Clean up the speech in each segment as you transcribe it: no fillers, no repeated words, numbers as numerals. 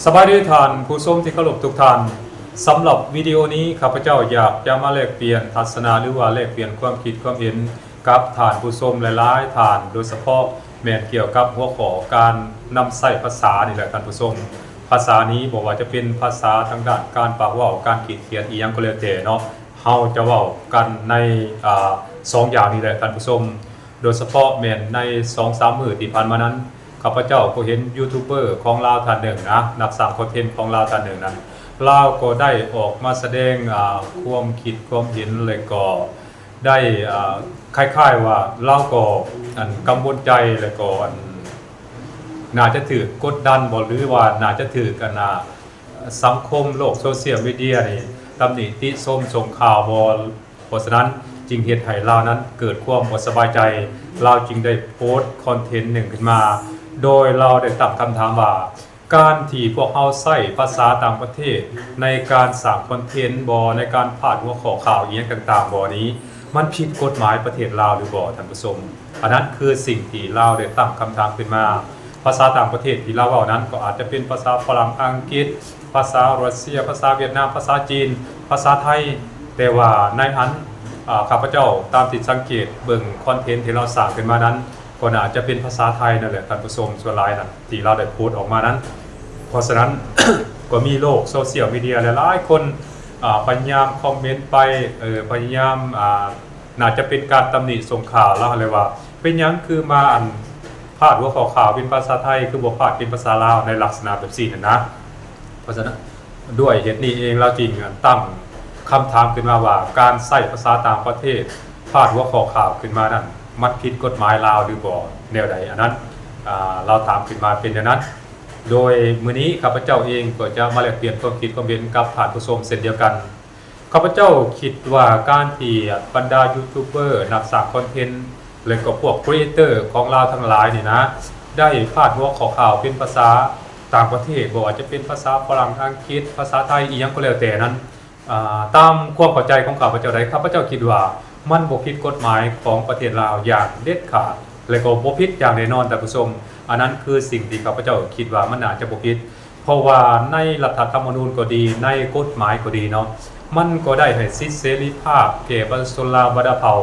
สบายดีท่านผู้ชมที่เคารพทุกท่านสำหรับวิดีโอนี้ข้าพเจ้าอยากจะมาแลกเปลี่ยนทัศนะหรือว่าแลกเปลี่ยนความคิดความเห็นกับท่านผู้ชมหลายๆท่านโดยเฉพาะแม่นเกี่ยวกับหัวข้อการนำใช้ภาษานี่แหละท่านผู้ชมภาษานี้บอกว่าจะเป็นภาษาทางด้านการปากเว้าการขีดเขียนอีหยังก็แล้วแต่เนาะเฮาจะเว้ากันในสองอย่างนี้แหละท่านผู้ชมโดยเฉพาะแม่นใน 2-3 มื้อที่ผ่านมานั้นข้าพเจ้าก็เห็นยูทูบเบอร์ของลาวท่านหนึ่งนะนักสร้างคอนเทนต์ของลาวท่านหนึ่งนั้นลาวก็ได้ออกมาแสดงความคิดความเห็นเลยก็ได้คล้ายๆว่าลาวก็กังวลใจแล้วก็น่าจะถือกดดันบ่หรือว่าน่าจะถือกันสังคมโลกโซเชียลมีเดียนี่ตำหนิติชมส่งข่าวบ่เพราะฉะนั้นจึงเฮ็ดให้ลาวนั้นเกิดความบ่สบายใจลาวจึงได้โพสต์คอนเทนต์หนึ่งขึ้นมาโดยเราได้ตั้งคำถามว่าการที่พวกเราใช้ภาษาต่างประเทศในการสร้างคอนเทนต์บ่ในการพาดหัวข้อข่าวอีหยังต่างๆบ่นี้มันผิดกฎหมายประเทศลาวหรือบ่ท่านผู้ชมอันนั้นคือสิ่งที่เราได้ตั้งคำถามขึ้นมาภาษาต่างประเทศที่เราเว้านั้นก็อาจจะเป็นภาษาฝรั่งอังกฤษภาษารัสเซียภาษาเวียดนามภาษาจีนภาษาไทยแต่ว่าในอันข้าพเจ้าตามที่สังเกตเบิ่งคอนเทนต์ที่เราสร้างขึ้นมานั้นก็น่าจะเป็นภาษาไทยนั่นแหละท่านผู้ชมส่วนหลายนั้นที่เราได้พูดออกมานั้นเพราะฉะนั้น ก็มีโลกโซเชียลมีเดียหลายๆคนพยายามคอมเมนต์ไปพยายามน่าจะเป็นการตำหนิส่งข่าวแล้วเลยว่าเป็นหยังคือมาพาดหัวข้อข่าวเป็นภาษาไทยคือบ่พาดเป็นภาษาลาวในลักษณะแบบนี้นะเพราะฉะนั้นด้วยเหตุนี้เองเราจึงตั้งคำถามขึ้นมาว่าการใช้ภาษาต่างประเทศพาดหัวข้อข่าวขึ้นมานั้นมันผิดกฎหมายลาวหรือบ่แนวใดอันนั้นเราถามขึ้นมาเป็นอย่างนั้นโดยมื้อนี้ข้าพเจ้าเองก็จะมาแลกเปลี่ยนความคิดความเห็นกับท่านผู้ชมเช่นเดียวกันข้าพเจ้าคิดว่าการที่บรรดายูทูบเบอร์นักสร้างคอนเทนต์และก็พวกครีเอเตอร์ของลาวทั้งหลายนี่นะได้พาดหัวข้อข่าวเป็นภาษาต่างประเทศบ่ว่าจะเป็นภาษาฝรั่งอังกฤษภาษาไทยอีหยังก็แล้วแต่นั้นตามความเข้าใจของข้าพเจ้าได้ข้าพเจ้าคิดว่ามันบ่ผิดกฎหมายของประเทศลาวอย่างเด็ดขาดและก็บ่ผิดอย่างแน่นอนท่านผู้ชมอันนั้นคือสิ่งที่ข้าพเจ้าคิดว่ามันน่าจะบ่ผิดเพราะว่าในรัฐธรรมนูญก็ดีในกฎหมายก็ดีเนาะมันก็ได้ให้สิทธิเสรีภาพแก่ประชาชนลาวบรรดาเผ่า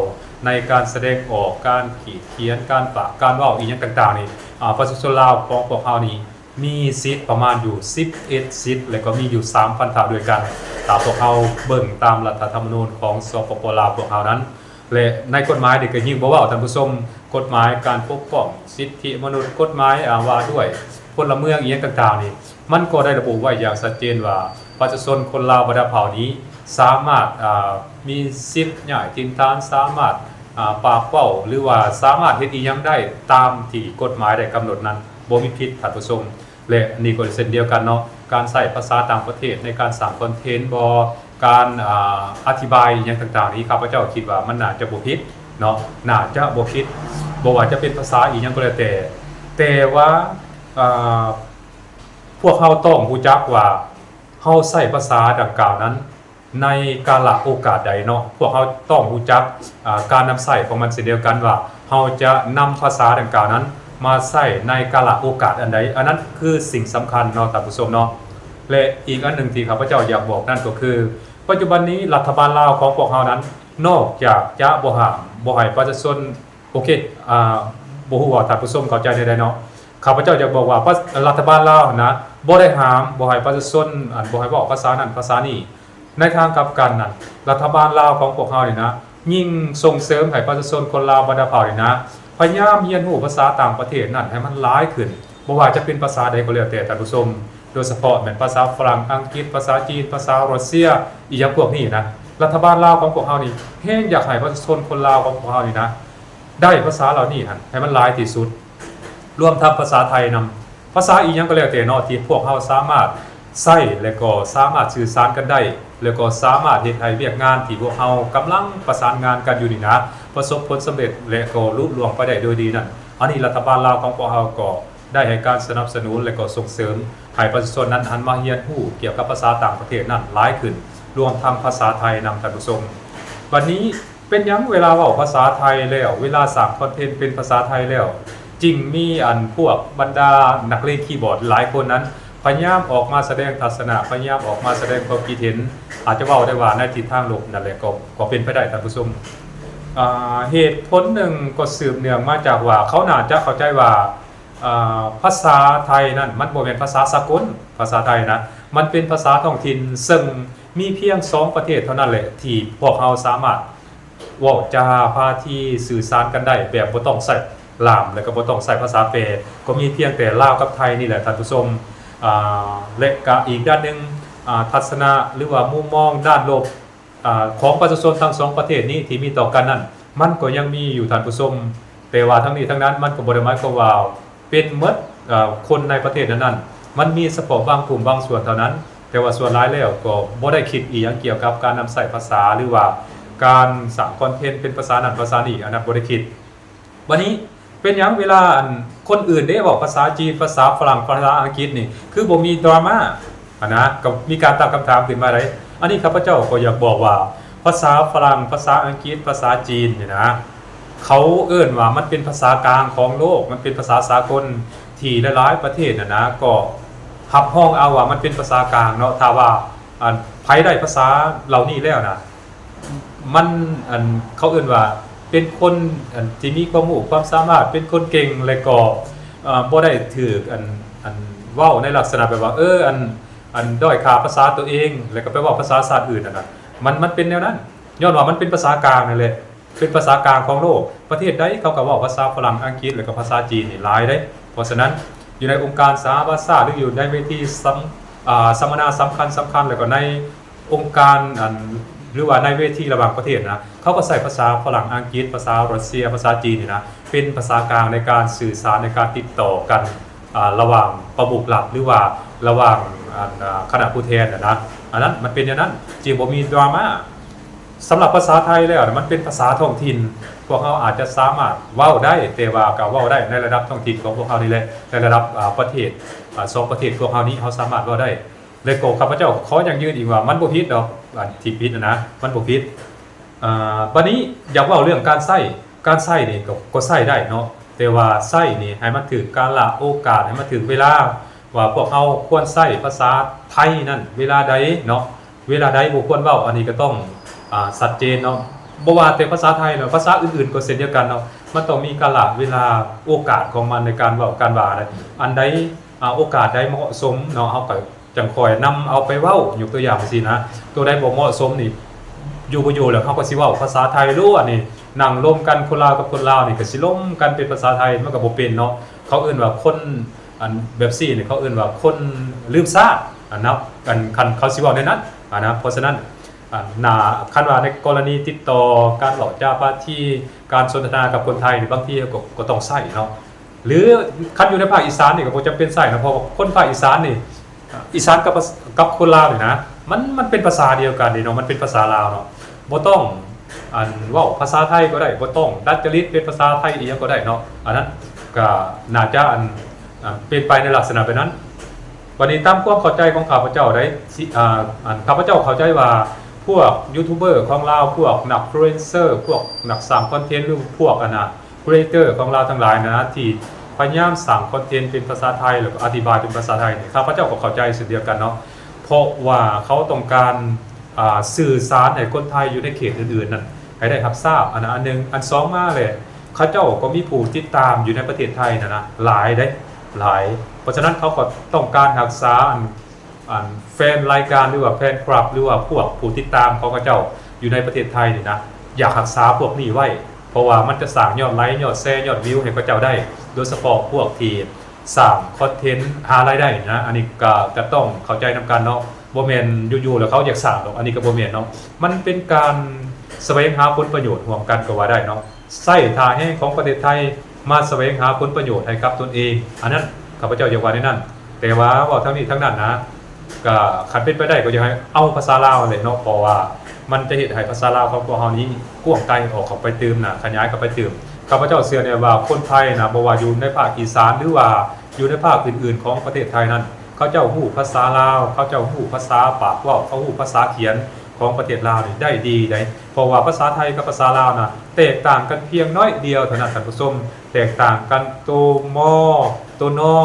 ในการแสดงออกการขีดเขียนการปะการเว้าอีหยังต่างๆนี่ประชาชนลาวของพวกเฮานี่มีสิทธิ์ประมาณอยู่11สิทธิ์และก็มีอยู่3พันธะด้วยกันตามพวกเฮาเบิ่งตามรัฐธรรมนูญของสปปลาวพวกเฮานั้นและในกฎหมายนี่ก็ยิ่งบ่เว้าท่านผู้ชมกฎหมายการปกป้องสิทธิมนุษย์กฎหมายว่าด้วยพลเมืองอีหยังต่างๆนี่มันก็ได้ระบุไว้อย่างชัดเจนว่าประชาชนคนลาวบรรดาเผ่านี้สามารถมีสิทธิ์ย้ายถิ่นฐานสามารถปากเว้าหรือว่าสามารถเฮ็ดอีหยังได้ตามที่กฎหมายได้กำหนดนั้นบ่มีผิดท่านผู้ชมและนี่ก็เช่นเดียวกันเนาะการใช้ภาษาต่างประเทศในการสร้างคอนเทนต์บ่การอธิบายอีหยังต่างๆนี้ข้าพเจ้าคิดว่ามันน่าจะบ่ผิดเนาะน่าจะบ่ผิดบ่ว่าจะเป็นภาษาอีหยังก็แล้วแต่ว่าพวกเฮาต้องรู้จักว่าเฮาใช้ภาษาดังกล่าวนั้นในกาลโอกาสใดเนาะพวกเฮาต้องรู้จักการนำใช้ของมันเช่นเดียวกันว่าเฮาจะนำภาษาดังกล่าวนั้นมาใช้ในกาลโอกาสอันใดอันนั้นคือสิ่งสำคัญเนาะท่านผู้ชมเนาะและอีกอันหนึ่งที่ข้าพเจ้าอยากบอกนั่นก็คือปัจจุบันนี้รัฐบาลลาวของพวกเฮานั้นนอกจากจะบ่ห้ามบ่ให้ประชาชนโอเคบ่ฮู้ว่าท่านผู้ชมเข้าใจได้เนาะข้าพเจ้าอยากบอกว่ารัฐบาลลาวนะบ่ได้ห้ามบ่ให้ประชาชนบ่ให้เว้าภาษานั้นภาษานี้ในทางกลับกันนั่นรัฐบาลลาวของพวกเฮานี่นะยิ่งส่งเสริมให้ประชาชนคนลาวบรรดาเผ่านี่นะพยายามเรียนรู้ภาษาต่างประเทศนั่นให้มันหลายขึ้นบ่ว่าจะเป็นภาษาใดก็แล้วแต่ท่านผู้ชมโดยเฉพาะแม่นภาษาฝรั่งอังกฤษภาษาจีนภาษารัสเซียอีหยังพวกนี้นะรัฐบาลลาวของพวกเฮานี่แฮงอยากให้ประชาชนคนลาวของพวกเฮานี่นะได้ภาษาเหล่านี้หั่นให้มันหลายที่สุดรวมทั้งภาษาไทยนำภาษาอีหยังก็แล้วแต่เนาะที่พวกเฮาสามารถใช้และก็สามารถสื่อสารกันได้แล้วก็สามารถเฮ็ดให้เวียกงานที่พวกเฮากำลังประสานงานกันอยู่นี่นะประสบผลสำเร็จและก็ลุล่วงไปได้โดยดีนั่นอันนี้รัฐบาลลาวของพวกเฮาก็ได้ให้การสนับสนุนและก็ส่งเสริมให้ประชาชนนั้นหันมาเรียนรู้เกี่ยวกับภาษาต่างประเทศนั้นหลายขึ้นรวมทั้งภาษาไทยนำท่านผู้ชมวันนี้เป็นหยังเวลาเว้าภาษาไทยแล้วเวลาสร้างคอนเทนต์เป็นภาษาไทยแล้วจริงมีพวกบรรดานักเล่นคีย์บอร์ดหลายคนนั้น พยายามออกมาแสดงทัศนะพยายามออกมาแสดงความคิดเห็นอาจจะเว้าได้ว่าในทิศทางลบนั่นแหละก็เป็นไปได้ท่านผู้ชมเหตุผลหนึ่งก็สืบเนื่องมาจากว่าเขาน่าจะเข้าใจว่าภาษาไทยนั่นมันบ่แม่นภาษาสากลภาษาไทยนะมันเป็นภาษาท้องถิ่นซึ่งมีเพียง2ประเทศเท่านั้นแหละที่พวกเราสามารถเว้าจาพาที่สื่อสารกันได้แบบบ่ต้องใช้ลามแล้วก็บ่ต้องใช้ภาษาแปรก็มีเพียงแต่ลาวกับไทยนี่แหละท่านผู้ชมและก็อีกด้านหนึ่งทัศนะหรือว่ามุมมองด้านลบของประชาชนทั้ง2ประเทศนี้ที่มีต่อกันนั้นมันก็ยังมีอยู่ท่านผู้ชมแต่ว่าทั้งนี้ทั้งนั้นมันก็บ่ได้หมายความว่าเป็นหมดคนในประเทศนั้นๆมันมีเฉพาะบางกลุ่มบางส่วนเท่านั้นแต่ว่าส่วนหลายแล้วก็บ่ได้คิดอีหยังเกี่ยวกับการนำใช้ภาษาหรือว่าการสร้างคอนเทนต์เป็นภาษานั้นภาษานี้อันนั้นบ่ได้คิดวันนี้เป็นหยังเวลาคนอื่นได้บอกภาษาจีนภาษาฝรั่งภาษาอังกฤษนี่คือบ่มีดราม่านะก็มีการตั้งคำถามขึ้นมาได้อันนี้ข้าพเจ้าก็อยากบอกว่าภาษาฝรั่งภาษาอังกฤษภาษาจีนนี่นะเขาเอิ้นว่ามันเป็นภาษากลางของโลกมันเป็นภาษาสากลที่หลายๆประเทศนะก็หับห้องเอาว่ามันเป็นภาษากลางเนาะถ้าว่าไผได้ภาษาเหล่านี้แล้วนะมันเขาเอิ้นว่าเป็นคนที่มีความรู้ความสามารถเป็นคนเก่งและก็บ่ได้ถูกเว้าในลักษณะแบบว่าด้อยค่าภาษาตัวเองแล้วก็ไปเว้าภาษาชาติอื่นนั่นน่ะมันเป็นแนวนั้นย้อนว่ามันเป็นภาษากลางนั่นแหละเป็นภาษากลางของโลกประเทศใดเขาก็เว้าภาษาฝรั่งอังกฤษแล้วก็ภาษาจีนนี่หลายเด้เพราะฉะนั้นอยู่ในองค์การสหประชาชาติหรืออยู่ในเวทีสัมมนาสำคัญแล้วก็ในองค์การหรือว่าในเวทีระหว่างประเทศนะเขาก็ใส่ภาษาฝรั่งอังกฤษภาษารัสเซียภาษาจีนนี่นะเป็นภาษากลางในการสื่อสารในการติดต่อกันระหว่างประมุขหลักหรือว่าระหว่างคณะผู้แทนนะอันนั้นมันเป็นอย่างนั้นจริงบ่มีดราม่าสำหรับภาษาไทยแล้วมันเป็นภาษาท้องถิ่นพวกเขาอาจจะสามารถเว้าได้แต่ว่าก็เว้าได้ในระดับท้องถิ่นของพวกเขานี่แหละในระดับประเทศ2ประเทศพวกเขานี้เขาสามารถเว้าได้เลยก็ข้าพเจ้าขออย่างยืนอีกว่ามันบ่ผิดดอกที่ผิดนะมันบ่ผิดวันนี้อยากเว้าเรื่องการใช้นี่ก็ใช้ได้เนาะแต่ว่าใช้นี่ให้มันถึงกาลโอกาสให้มันถึงเวลาว่าพวกเฮาควรใช้ภาษาไทยนั่นเวลาใดเนาะเวลาใดบ่ควรเว้าอันนี้ก็ต้องชัดเจนเนาะบ่ว่าแต่ภาษาไทยเนาะภาษาอื่นๆก็เช่นเดียวกันเนาะมันต้องมีกาลเวลาโอกาสของมันในการเว้าการว่าอันใดโอกาสใดเหมาะสมเนาะเฮาก็จังค่อยนำเอาไปเว้ายกตัวอย่างจังซี่นะตัวใดบ่เหมาะสมนี่อยู่บ่อยู่แล้วเฮาก็สิเว้าภาษาไทยรู้อันนี้นั่งร่วมกันคนลาวกับคนลาวนี่ก็สิล้มกันเป็นภาษาไทยมันก็บ่เป็นเนาะเขาเอิ้นว่าคนแบบซี่นี่เขาเอิ้นว่าคนลืมซานะคันเขาสิเว้าในนั้นนะเพราะฉะนั้นคันว่าในกรณีติดต่อการหลอกจ้าพาที่การสนทนากับคนไทยนี่บางทีก็ต้องใช้เนาะหรือคันอยู่ในภาคอีสานนี่ก็บ่จำเป็นใช้นะเพราะคนภาคอีสานนี่อีสานกับคนลาวนี่นะมันเป็นภาษาเดียวกันนี่เนาะมันเป็นภาษาลาวเนาะบ่ต้องเว้าภาษาไทยก็ได้บ่ต้องดัดจริตเป็นภาษาไทยอีหยังก็ได้เนาะอันนั้นก็น่าจะเป็นไปในลักษณะแบบนั้นวันนี้ตามความเข้าใจของข้าพเจ้าได้ข้าพเจ้าเข้าใจว่าพวกยูทูบเบอร์ของเราพวกนักอินฟลูเอนเซอร์พวกนักสร้างคอนเทนต์หรือพวกครีเอเตอร์ของเราทั้งหลายนะที่พยายามสร้างคอนเทนต์เป็นภาษาไทยหรืออธิบายเป็นภาษาไทยข้าพเจ้าก็เข้าใจเช่นเดียวกันเนาะเพราะว่าเขาต้องการสื่อสารให้คนไทยอยู่ในเขตอื่นๆนั่นให้ได้รับทราบอันนึงอัน2มาเลยเขาเจ้าก็มีผู้ติดตามอยู่ในประเทศไทยนะหลายเพราะฉะนั้นเขาก็ต้องการรักษาแฟนรายการหรือว่าแฟนคลับหรือว่าพวกผู้ติดตามของเขาเจ้าอยู่ในประเทศไทยนี่นะอยากรักษาพวกนี้ไว้เพราะว่ามันจะสร้างยอดไลค์ยอดแชร์ยอดวิวให้เขาเจ้าได้โดยเฉพาะพวกที่สร้างคอนเทนต์หารายได้นะอันนี้ก็จะต้องเข้าใจนำกันเนาะบ่แม่นอยู่ๆแล้วเขาอยากสร้างหรอกอันนี้ก็บ่แม่นเนาะมันเป็นการแสวงหาผลประโยชน์ร่วมกันก็ว่าได้เนาะใช้ท่าแห่งของประเทศไทยมาแสวงหาผลประโยชน์ให้กับตนเองอันนั้นข้าพเจ้าอยากว่าในนั้นแต่ว่าทั้งนี้ทั้งนั้นนะก็คันเป็นไปได้ก็อยากให้เอาภาษาลาวเลยเนาะเพราะว่ามันจะเฮ็ดให้ภาษาลาวของพวกเฮานี้กว้างไกลออกเข้าไปเติมขยายเข้าไปเติมข้าพเจ้าเชื่อเนี่ยว่าคนไทยบ่ว่าอยู่ในภาคอีสานหรือว่าอยู่ในภาคอื่นๆของประเทศไทยนั้นเขาเจ้าฮู้ภาษาลาวเขาเจ้าฮู้ภาษาปากเว้าเขาฮู้ภาษาเขียนของประเทศลาวนี่ได้ดีได้เพราะว่าภาษาไทยกับภาษาลาวน่ะแตกต่างกันเพียงน้อยเดียวเท่านั้นท่านผู้ชมแตกต่างกันตัวมอตัวนอ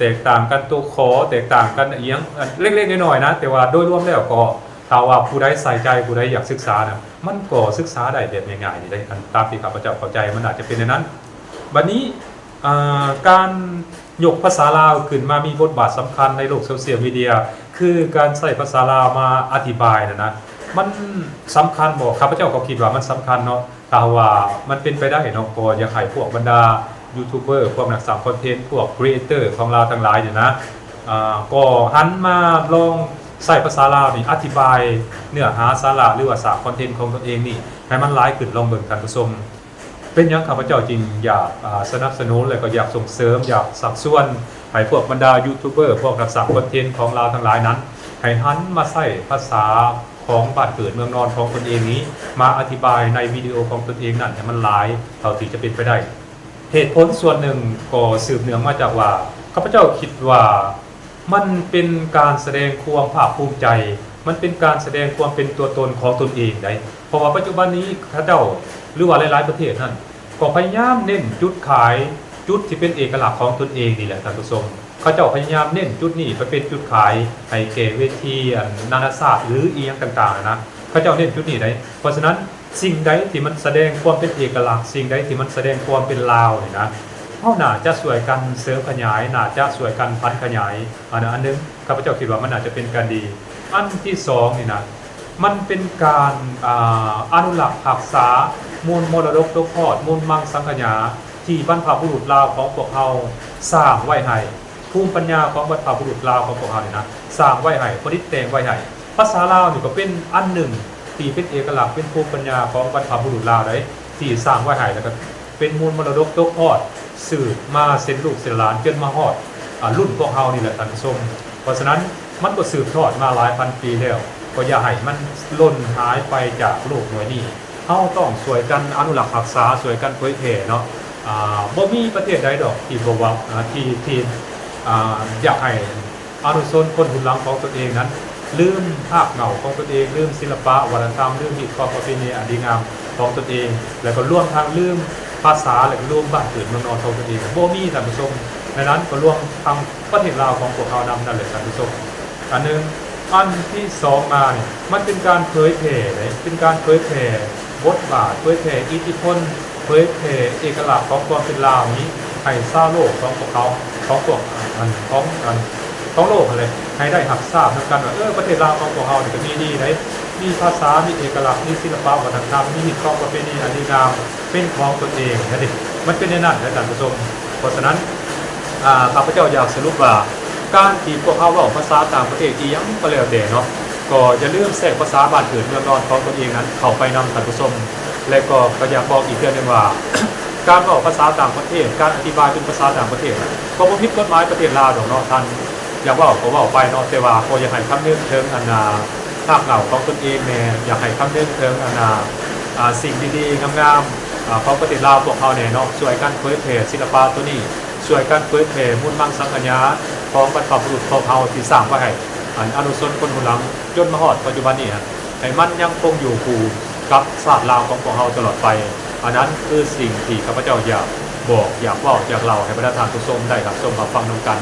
แตกต่างกันตัวขอแตกต่างกันเอียงเล็กๆน้อยๆนะแต่ว่าโดยรวมแล้วก็ถ้าว่าผู้ใดใส่ใจผู้ใดอยากศึกษานะมันก็ศึกษาได้แบบง่ายๆนี่ได้ตามที่ข้าพเจ้าเข้าใจมันอาจจะเป็นในนั้นบัดนี้การยกภาษาลาวขึ้นมามีบทบาทสำคัญในโลกโซเชียลมีเดียคือการใช้ภาษาลาวมาอธิบายนะมันสำคัญบ่ข้าพเจ้าก็คิดว่ามันสำคัญเนาะถ้าว่ามันเป็นไปได้เนาะก็อยากให้พวกบรรดายูทูบเบอร์พวกนักสร้างคอนเทนต์พวกครีเอเตอร์ของเราทั้งหลายเนี่ยนะก็หันมาลองใส่ภาษาลาวนี่อธิบายเนื้อหาสาระหรือว่าสร้างคอนเทนต์ของตัวเองนี่ให้มันหลายขึ้นลองเบิ่งท่านผู้ชมเป็นยังข้าพเจ้าจริงอยากสนับสนุนและก็อยากส่งเสริมอยากสักส่วนให้พวกบรรดายูทูบเบอร์พวกนักสร้างคอนเทนต์ของเราทั้งหลายนั้นให้หันมาใส่ภาษาของบ้านเกิดเมืองนอนของตนเองนี้มาอธิบายในวิดีโอของตนเองนั่นให้มันหลายเท่าที่จะเป็นไปได้เหตุผลส่วนหนึ่งก็สืบเนื่องมาจากว่าข้าพเจ้าคิดว่ามันเป็นการแสดงความภาคภูมิใจมันเป็นการแสดงความเป็นตัวตนของตนเองได้เพราะว่าปัจจุบันนี้ข้าเจ้าหรือว่าหลายๆประเทศนั่นก็พยายามเน้นจุดขายจุดที่เป็นเอกลักษณ์ของตนเองนี่แหละท่านผู้ชมเขาเจ้าพยายามเน้นจุดนี้ไปเป็นจุดขายให้แก่เวทีนานาชาติหรืออีกอย่างต่างๆนะเขาเจ้าเน้นจุดนี้ได้เพราะฉะนั้นสิ่งใดที่มันแสดงความเป็นเอกลักษณ์สิ่งใดที่มันแสดงความเป็นลาวนี่นะเฮาน่าจะช่วยกันเสริมขยายน่าจะช่วยกันพัฒนาขยายอันนึงข้าพเจ้าคิดว่ามันอาจจะเป็นการดีอันที่2นี่นะมันเป็นการอนุรักษ์รักษามูลมรดกตกทอดมูลมังสังขยาที่บรรพบุรุษลาวของพวกเราสร้างไว้ให้ภูมิปัญญาของบรรพบุรุษลาวของพวกเราเนี่ยนะสร้างไว้ให้ผลิตแต่งไว้ให้ภาษาลาวนี่ก็เป็นอันหนึ่งที่เป็นเอกลักษณ์เป็นภูมิปัญญาของบรรพบุรุษลาวได้ที่สร้างไว้ให้แล้วก็เป็นมูลมรดกตกทอดสืบมาเส้นลูกเส้นหลานจนมาฮอดรุ่นพวกเรานี่แหละท่านผู้ชมเพราะฉะนั้นมันก็สืบทอดมาหลายพันปีแล้วก็อย่าให้มันล่นหายไปจากโลกหน่วยนี้เฮาต้องช่วยกันอนุรักษ์รักษาช่วยกันเผยแพร่เนาะบ่มีประเทศใดดอกที่บอกว่าที่อยากให้อนุชนคนรุ่นหลังของตนเองนั้นลืมภาพเงาของตนเองลืมศิลปะวัฒนธรรมลืมฮิตของประเพณีอันดีงามของตนเองแล้วก็ร่วมทางลืมภาษาและร่วมบ้านเกิดเมืองนอนของตนเองบ่มีท่านผู้ชมในนั้นก็ร่วมทางประเทศลาวของพวกเขานำนั่นแหละท่านผู้ชมอันนึงอันที่2มาเนี่ยมันเป็นการเผยแพร่เป็นการเผยแพร่บทบาทเผยแพร่อิทธิพลเผยแพร่เอกลักษณ์ของความเป็นลาวนี้ให้ชาวโลกของพวกเขาของพวกของโลกอะไรให้ได้รับทราบเหมือนกันว่าประเทศลาวของพวกเขาเนี่ยก็มีดีได้มีภาษามีเอกลักษณ์มีศิลปะวัฒนธรรมมีฮิตของประเพณีอันดีงามเป็นของตนเองนะดิมันเป็นในนั้นนะท่านผู้ชมเพราะฉะนั้นข้าพเจ้าอยากสรุปว่าการที่พวกเขาเว้าภาษาต่างประเทศอีหยังก็แล้วแต่เนาะก็อย่าลืมแทรกภาษาบ้านเกิดเมืองนอนของตนเองนั้นเข้าไปนำท่านผู้ชมและก็อยากบอกอีกเรื่องนึงว่าการเว้าภาษาต่างประเทศการอธิบายเป็นภาษาต่างประเทศก็บ่ผิดกฎหมายประเทศลาวดอกเนาะท่านอยากเว้าก็เว้าไปเนาะแต่ว่าก็อยากให้คำนึงถึงภาพเหงาของตนเองแน่อยากให้คำนึงถึงสิ่งดีๆงามๆของประเทศลาวพวกเขาเนี่ยเนาะช่วยกันเผยแพร่ศิลปะตัวนี้ช่วยกันเผยแพร่มูลมังสังขยาของบรรพบุรุษของเขาที่สร้างไว้ให้อนุชนคนรุ่นหลังจนมาฮอดปัจจุบันนี้ให้มันยังคงอยู่คู่กับศาสตร์ลาวของพวกเขาตลอดไปอันนั้นคือสิ่งที่ข้าพเจ้าอยากบอกอยากเล่าอยากเล่าให้บรรดาท่านผู้ชมได้รับชมรับฟังนำกัน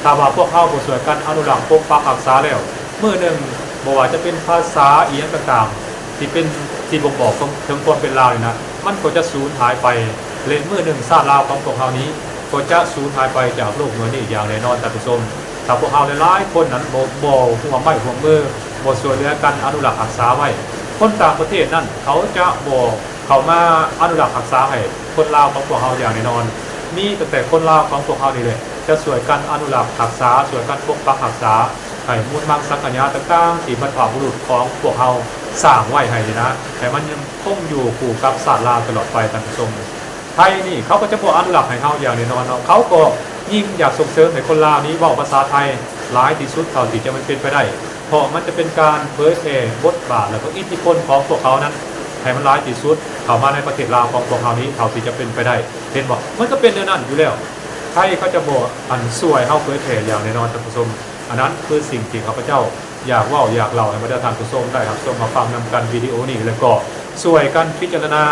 ถ้าว่าพวกเขาบ่ช่วยกันอนุรักษ์ปกปักรักษาแล้วมื้อนึงบ่ว่าจะเป็นภาษาอีหยังต่างๆที่เป็นที่บ่งบอกถึงความเป็นลาวนี่นะมันก็จะสูญหายไปและมื้อนึงศาสตร์ลาวของพวกเขานี้ก็จะสูญหายไปจากโลกหน่วยนี้อย่างแน่นอนท่านผู้ชมถ้าพวกเราหลายๆคนนั้นบ่ห่วงไม้ห่วงมือบ่ช่วยเหลือกันอนุรักษ์รักษาไว้คนต่างประเทศนั้นเขาจะบ่เข้ามาอนุรักษ์รักษาให้คนลาวของพวกเราอย่างแน่นอนมีแต่คนลาวของพวกเรานี่แหละจะช่วยกันอนุรักษ์รักษาช่วยกันปกปักรักษาให้มูลมังสังขยาต่างๆที่บรรพบุรุษของพวกเราสร้างไว้ให้นะให้มันยังคงอยู่คู่กับศาสตร์ลาวตลอดไปท่านผู้ชมไทยนี่เขาก็จะบ่อนุรักษ์ให้เฮาอย่างแน่นอนเนาะเขาก็ยิ่งอยากส่งเสริมให้คนลาวนี้เว้าภาษาไทยหลายที่สุดเท่าที่จะมันเป็นไปได้เพราะมันจะเป็นการเผยแพร่บทบาทและก็อิทธิพลของพวกเขานั้นให้มันหลายที่สุดเข้ามาในประเทศลาวของพวกเรานี้เท่าที่จะเป็นไปได้เห็นบ่มันก็เป็นแนวนั้นอยู่แล้วไทยเขาจะบ่สวยเฮาเผยแพร่อย่างแน่นอนท่านผู้ชมอันนั้นคือสิ่งที่ข้าพเจ้าอยากเว้าอยากเล่าให้บรรดาท่านผู้ชมได้รับชมมาฟังนำกันวิดีโอนี้แล้วก็ช่วยกันพิจารณา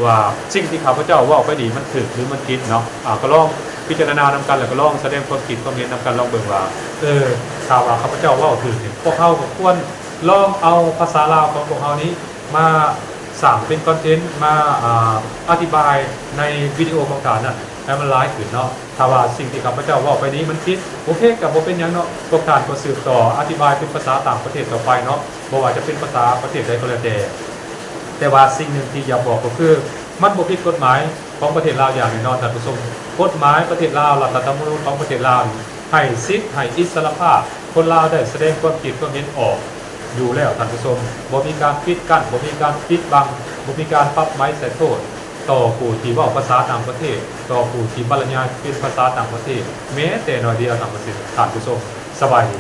ว่าสิ่งที่ข้าพเจ้าเว้าไปดีมันถูกหรือมันผิดเนาะก็ลอง พิจารณานำกันแล้วก็ลองแสดงความคิดความเห็นนำกันลองเบิ่งว่าถ้าว่าข้าพเจ้าเว้าถูกเนี่ยพวกเฮาก็ควรลองเอาภาษาลาวของพวกเฮานี้มาสร้างเป็นคอนเทนต์มาอธิบายในวิดีโอของฐานน่ะให้มันหลายขึ้นเนาะถ้าว่าสิ่งที่ข้าพเจ้าเว้าไปนี้มันผิดโอเคก็บ่เป็นหยังเนาะพวกท่านก็สืบต่ออธิบายเป็นภาษาต่างประเทศต่อไปเนาะบ่ว่าจะเป็นภาษาประเทศใดก็แล้วแต่ว่าสิ่งหนึ่งที่อยากบอกก็คือมันบ่ผิดกฎหมายของประเทศลาวอย่างแน่นอนท่านผู้ชมกฎหมายประเทศลาวรัฐธรรมนูญของประเทศลาวให้สิทธิ์ให้อิสรภาพคนลาวได้แสดงความคิดความเห็นออกอยู่แล้วท่านผู้ชมบ่มีการปิดกั้นบ่มีการปิดบังบ่มีการปรับไม้ใส่โทษต่อผู้ที่เว้าภาษาต่างประเทศต่อผู้ที่บรรยายเป็นภาษาต่างประเทศแม้แต่น้อยเดียวท่านผู้ชมสบายดี